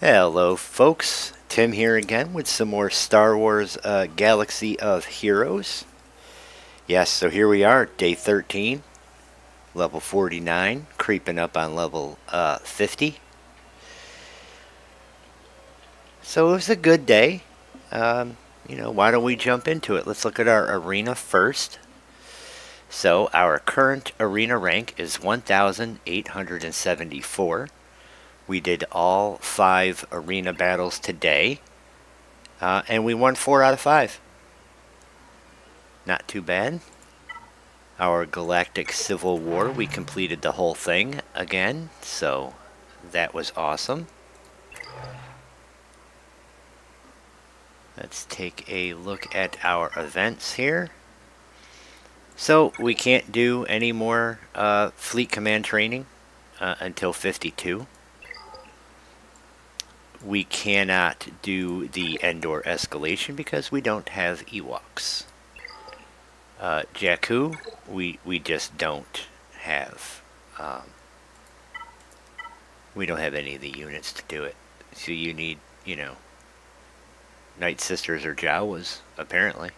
Hello folks, Tim here again with some more Star Wars Galaxy of Heroes. Yes, so here we are, day 13, level 49, creeping up on level 50. So it was a good day. Why don't we jump into it? Let's look at our arena first. So our current arena rank is 1,874. We did all 5 arena battles today, and we won 4 out of 5. Not too bad. Our Galactic Civil War, we completed the whole thing again, so that was awesome. Let's take a look at our events here. So we can't do any more Fleet Command training until 52. We cannot do the Endor escalation because we don't have Ewoks. Jakku, we just don't have. We don't have any of the units to do it. So you need, Night Sisters or Jawas, apparently.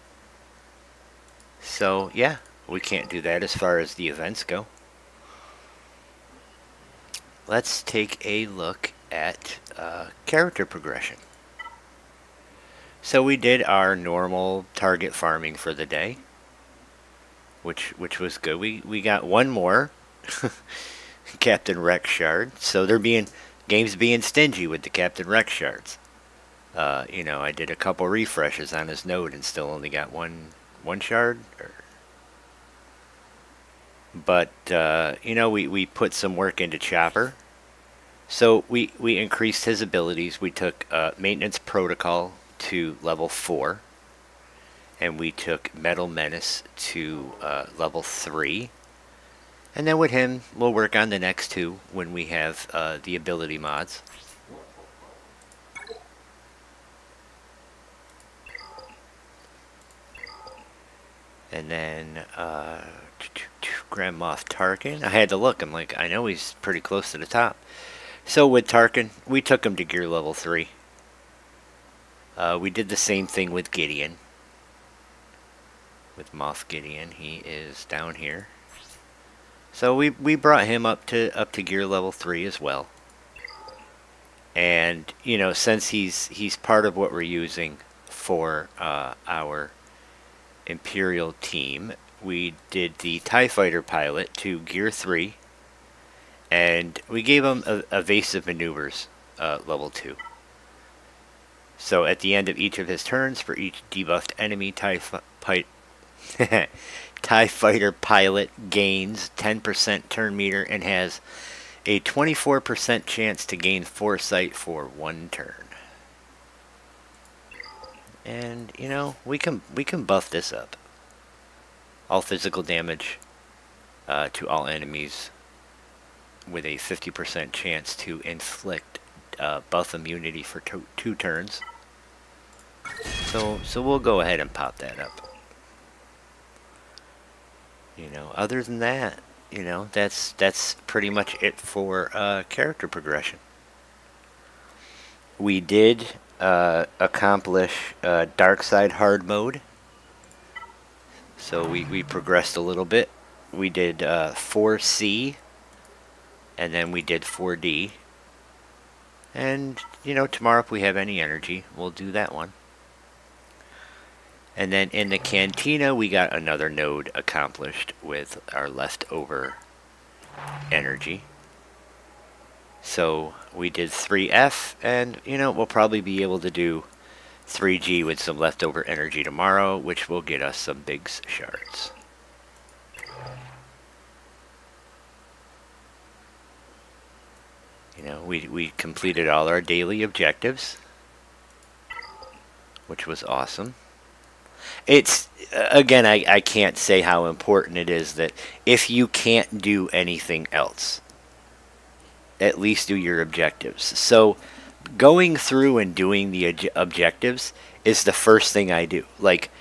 So, yeah, we can't do that as far as the events go. Let's take a look at character progression. So we did our normal target farming for the day, which was good. We got one more Captain Rex shard. So games being stingy with the Captain Rex shards. I did a couple refreshes on his node and still only got one shard. But we put some work into Chopper. So we increased his abilities. We took Maintenance Protocol to level 4. And we took Metal Menace to level 3. And then with him, we'll work on the next 2 when we have the ability mods. And then Grand Moff Tarkin. I had to look. I'm like, I know he's pretty close to the top. So with Tarkin, we took him to gear level 3. We did the same thing with Gideon. With Moff Gideon, he is down here. So we brought him up to gear level 3 as well. And since he's part of what we're using for our Imperial team, we did the TIE Fighter pilot to gear 3. And we gave him evasive maneuvers level 2. So at the end of each of his turns, for each debuffed enemy, TIE Fighter pilot gains 10% turn meter and has a 24% chance to gain foresight for 1 turn. And we can buff this up. All physical damage to all enemies, with a 50% chance to inflict buff immunity for 2 turns. So we'll go ahead and pop that up. Other than that, that's pretty much it for character progression. We did accomplish Dark Side hard mode. So we progressed a little bit. We did 4C. And then we did 4D. And, tomorrow if we have any energy, we'll do that one. And then in the Cantina, we got another node accomplished with our leftover energy. So we did 3F, and, we'll probably be able to do 3G with some leftover energy tomorrow, which will get us some Biggs shards. We completed all our daily objectives, which was awesome. It's, again, I can't say how important it is that if you can't do anything else, at least do your objectives. So going through and doing the objectives is the first thing I do. Like,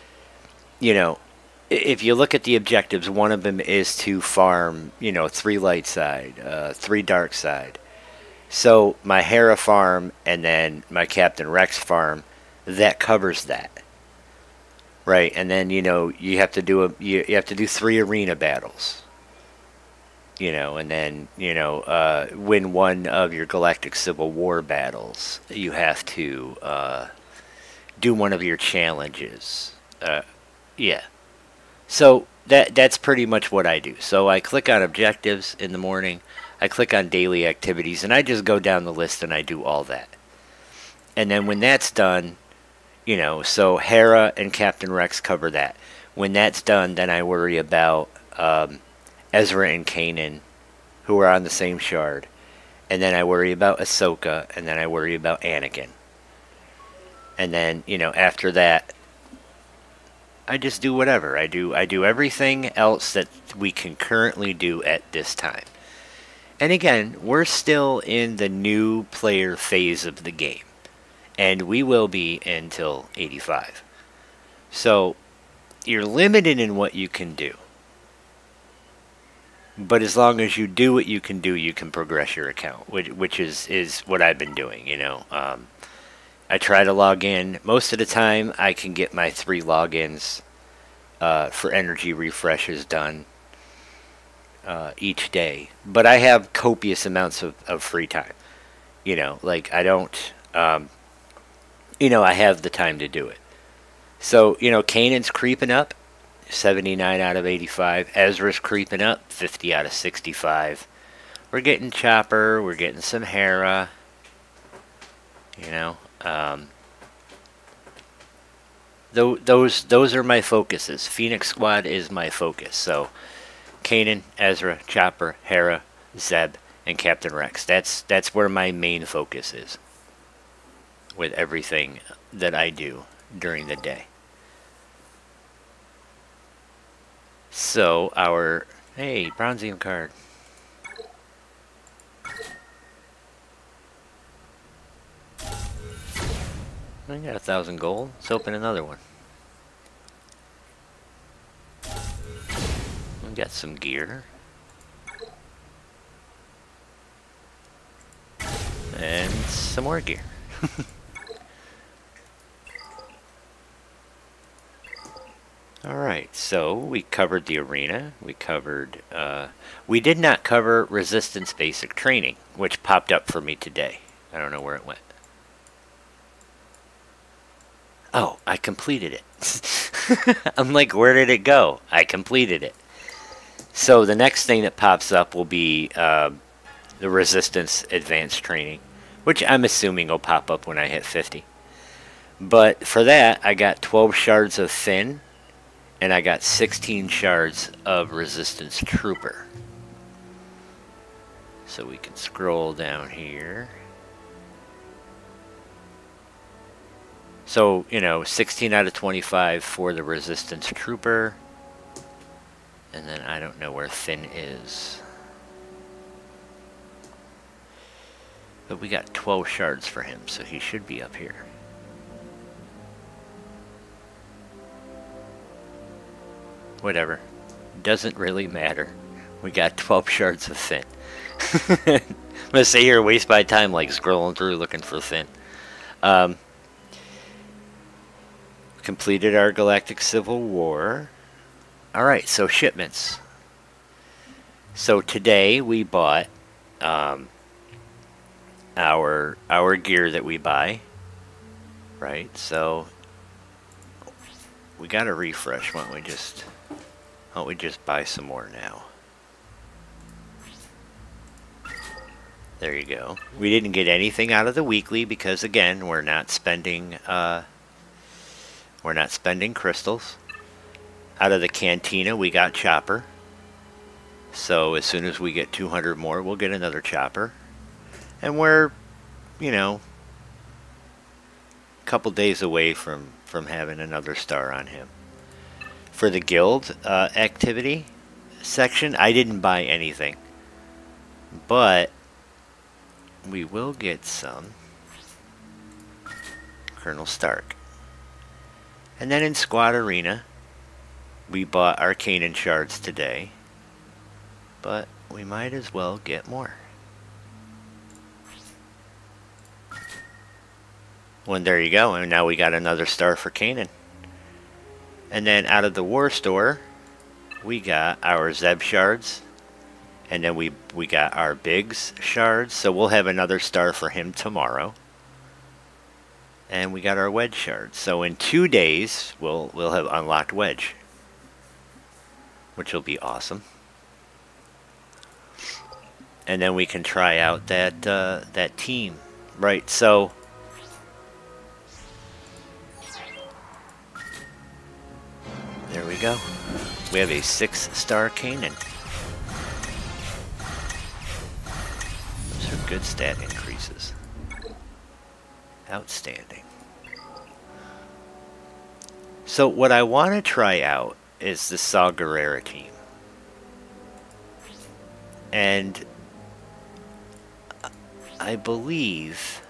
if you look at the objectives, one of them is to farm, 3 light side, 3 dark side. So my Hera farm and then my Captain Rex farm, that covers that. Right, and then you have to do you have to do 3 arena battles. And then win one of your Galactic Civil War battles. You have to do one of your challenges. Yeah. So that's pretty much what I do. So I click on objectives in the morning. I click on daily activities, and I just go down the list and I do all that. And then when that's done, so Hera and Captain Rex cover that. When that's done, then I worry about Ezra and Kanan, who are on the same shard. And then I worry about Ahsoka, and then I worry about Anakin. And then, after that, I just do whatever. I do everything else that we can currently do at this time. And again, we're still in the new player phase of the game. And we will be until 85. So, you're limited in what you can do. But as long as you do what you can do, you can progress your account, which is what I've been doing, I try to log in. Most of the time, I can get my 3 logins for energy refreshes done each day. But I have copious amounts of free time. I don't, I have the time to do it. So, Kanan's creeping up. 79 out of 85. Ezra's creeping up. 50 out of 65. We're getting Chopper. We're getting some Hera. Those are my focuses. Phoenix Squad is my focus. So, Kanan, Ezra, Chopper, Hera, Zeb, and Captain Rex. That's where my main focus is. With everything that I do during the day. So hey, Bronzium card. I got 1,000 gold. Let's open another one. We got some gear. And some more gear. Alright, so we covered the arena. We covered, we did not cover resistance basic training, which popped up for me today. I don't know where it went. Oh, I completed it. I'm like, where did it go? I completed it. So the next thing that pops up will be the resistance advanced training, which I'm assuming will pop up when I hit 50. But for that, I got 12 shards of Finn. And I got 16 shards of Resistance Trooper. So we can scroll down here. So, 16 out of 25 for the Resistance Trooper. And then I don't know where Finn is. But we got 12 shards for him, so he should be up here. Whatever. Doesn't really matter. We got 12 shards of Finn. I'm gonna sit here and waste my time like scrolling through looking for Finn. Completed our Galactic Civil War. Alright, so shipments. So today we bought our gear that we buy. Right, so we got a refresh. Why don't we just buy some more now? There you go. We didn't get anything out of the weekly because again, we're not spending crystals. Out of the cantina, we got Chopper. So as soon as we get 200 more, we'll get another Chopper. And we're, a couple days away from having another star on him. For the guild activity section, I didn't buy anything. But we will get some Colonel Stark. And then in Squad Arena, we bought our Kanan shards today. But we might as well get more. Well, there you go. And now we got another star for Kanan. And then out of the war store, we got our Zeb shards. And then we got our Biggs shards. So we'll have another star for him tomorrow. And we got our Wedge shards. So in 2 days, we'll have unlocked Wedge, which will be awesome. And then we can try out that team, right? So there we go. We have a 6-star Kanan. Those are good stat increases. Outstanding. So what I want to try out is the Saw Gerrera team. And I believe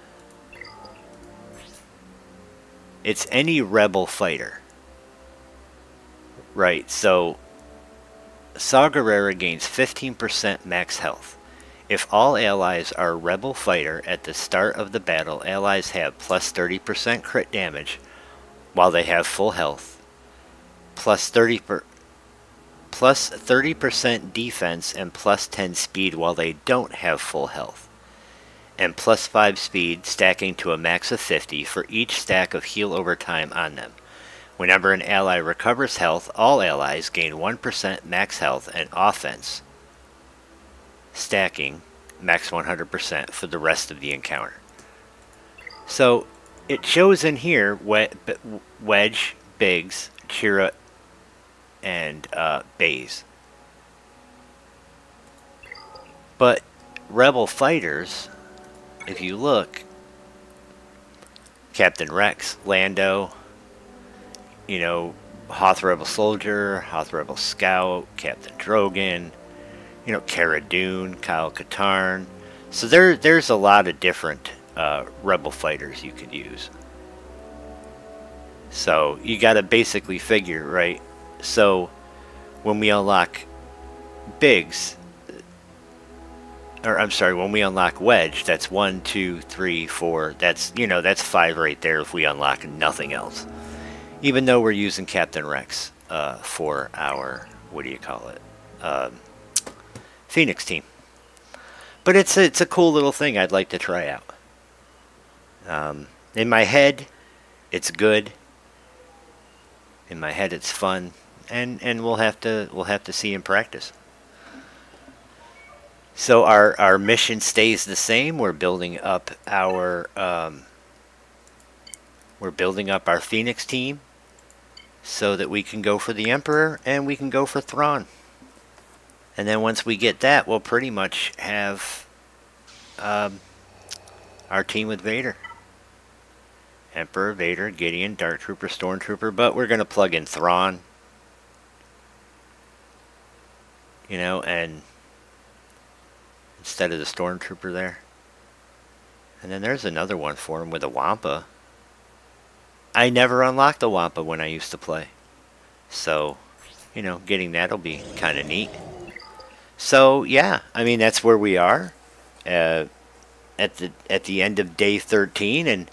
it's any rebel fighter. Right, so Saw Gerrera gains 15% max health. If all allies are rebel fighter at the start of the battle, allies have plus 30% crit damage while they have full health, plus 30% defense, and plus 10 speed while they don't have full health, and plus 5 speed stacking to a max of 50 for each stack of heal over time on them. Whenever an ally recovers health, all allies gain 1% max health and offense, stacking max 100% for the rest of the encounter. So it shows in here Wedge, Biggs, Chirrut, and Baze. But rebel fighters, if you look, Captain Rex, Lando, you know, Hoth Rebel Soldier, Hoth Rebel Scout, Captain Drogon, you know, Cara Dune, Kyle Katarn. So there's a lot of different rebel fighters you could use. So you got to basically figure, right? So when we unlock Biggs, or I'm sorry, when we unlock Wedge, that's 1, 2, 3, 4. That's, you know, that's 5 right there if we unlock nothing else. Even though we're using Captain Rex for our, what do you call it, Phoenix team. But it's a cool little thing I'd like to try out. In my head, it's good. In my head, it's fun, and we'll have to see in practice. So our mission stays the same. We're building up our Phoenix team so that we can go for the Emperor and we can go for Thrawn. And then once we get that, we'll pretty much have our team with Vader. Emperor, Vader, Gideon, Dark Trooper, Stormtrooper, but we're going to plug in Thrawn. You know, and instead of the Stormtrooper there. And then there's another one for him with a Wampa. I never unlocked the Wampa when I used to play. So, you know, getting that'll be kind of neat. So, yeah, I mean, that's where we are at the end of day 13. And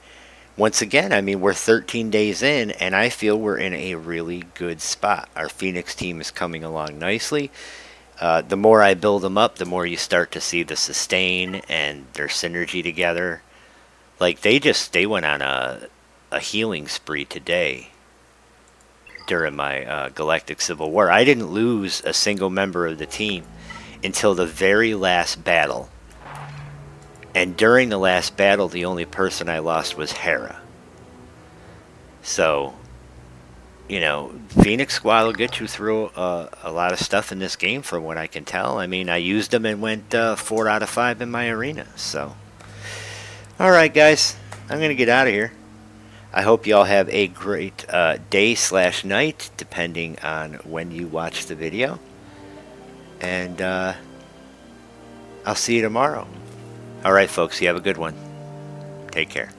once again, I mean, we're 13 days in, and I feel we're in a really good spot. Our Phoenix team is coming along nicely. The more I build them up, the more you start to see the sustain and their synergy together. Like, they went on a healing spree today during my Galactic Civil War. I didn't lose a single member of the team until the very last battle. And during the last battle, the only person I lost was Hera. So, you know, Phoenix Squad will get you through a lot of stuff in this game from what I can tell. I mean, I used them and went 4 out of 5 in my arena. So, alright guys, I'm going to get out of here. I hope you all have a great day/night, depending on when you watch the video. And I'll see you tomorrow. Alright folks, you have a good one. Take care.